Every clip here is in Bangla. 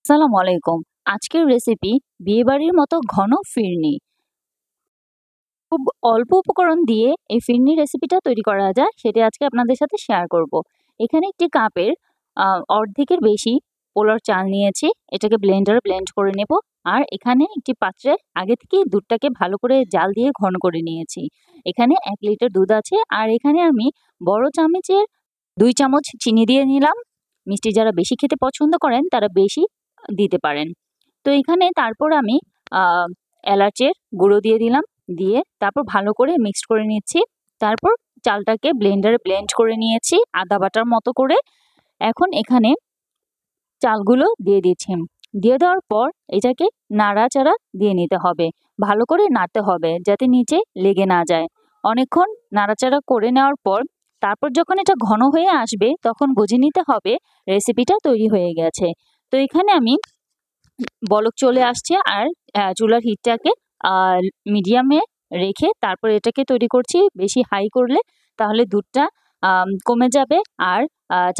আসসালামু আলাইকুম। আজকের রেসিপি বিয়েবাড়ির মতো ঘন ফিরনি। খুব অল্প উপকরণ দিয়ে এই ফিরনি রেসিপিটা তৈরি করা যায়, সেটি আজকে আপনাদের সাথে শেয়ার করব। এখানে একটি কাপের অর্ধেকের বেশি পোলার চাল নিয়েছি। এটাকে ব্লেন্ডারে ব্লেন্ড করে নেব। আর এখানে একটি পাত্রে আগে থেকেই দুধটাকে ভালো করে জাল দিয়ে ঘন করে নিয়েছি। এখানে ১ লিটার দুধ আছে। আর এখানে আমি বড় চামচের ২ চামচ চিনি দিয়ে নিলাম। মিষ্টি যারা বেশি খেতে পছন্দ করেন তারা বেশি দিতে পারেন। তো এখানে তারপর আমি আ এলাচের গুঁড়ো দিয়ে দিলাম। দিয়ে তারপর ভালো করে মিক্সড করে নিচ্ছি। তারপর চালটাকে ব্লেন্ডারে ব্লেন্ড করে নিয়েছি আদা বাটার মতো করে। এখন এখানে চালগুলো দিয়ে দিচ্ছি। দিয়ে দেওয়ার পর এটাকে নাড়াচাড়া দিয়ে নিতে হবে। ভালো করে নাড়তে হবে যাতে নিচে লেগে না যায়। অনেকক্ষণ নাড়াচাড়া করে নেওয়ার পর তারপর যখন এটা ঘন হয়ে আসবে তখন বুঝে নিতে হবে রেসিপিটা তৈরি হয়ে গেছে। তো এখানে আমি বলক চলে আসছে আর চুলার হিটটাকে মিডিয়ামে রেখে তারপর এটাকে তৈরি করছি। বেশি হাই করলে তাহলে দুধটা কমে যাবে আর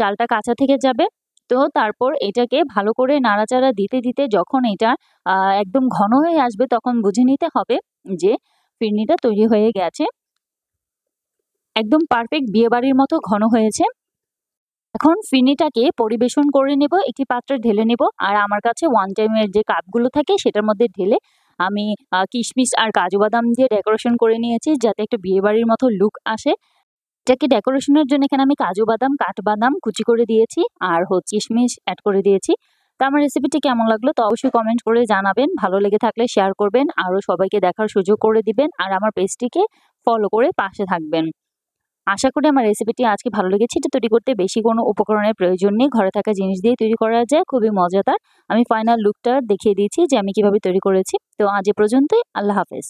চালটা কাঁচা থেকে যাবে। তো তারপর এটাকে ভালো করে নাড়াচাড়া দিতে দিতে যখন এটা একদম ঘন হয়ে আসবে তখন বুঝে নিতে হবে যে ফিরনিটা তৈরি হয়ে গেছে। একদম পারফেক্ট বিয়েবাড়ির মতো ঘন হয়েছে। এখন ফিরনিটাকে পরিবেশন করে নেব, একটি পাত্রে ঢেলে নেব। আর আমার কাছে ওয়ান টাইমের যে কাপগুলো থাকে সেটার মধ্যে ঢেলে আমি কিশমিশ আর কাজু বাদাম দিয়ে ডেকোরেশন করে নিয়েছি যাতে একটা বিয়েবাড়ির মতো লুক আসে। এটাকে ডেকোরেশনের জন্য এখানে আমি কাজু বাদাম, কাঠবাদাম কুচি করে দিয়েছি আর কিশমিশ অ্যাড করে দিয়েছি। তো আমার রেসিপিটি কেমন লাগলো তো অবশ্যই কমেন্ট করে জানাবেন। ভালো লেগে থাকলে শেয়ার করবেন, আরও সবাইকে দেখার সুযোগ করে দিবেন আর আমার পেজটিকে ফলো করে পাশে থাকবেন। আশা করি আমার রেসিপিটি আজকে ভালো লেগেছে। এটা তৈরি করতে বেশি কোনো উপকরণের প্রয়োজন নেই। ঘরে থাকা জিনিস দিয়ে তৈরি করা যায়, খুবই মজাদার। আমি ফাইনাল লুকটা দেখিয়ে দিয়েছি যে আমি কিভাবে তৈরি করেছি। তো আজ এ পর্যন্তই। আল্লাহ হাফেজ।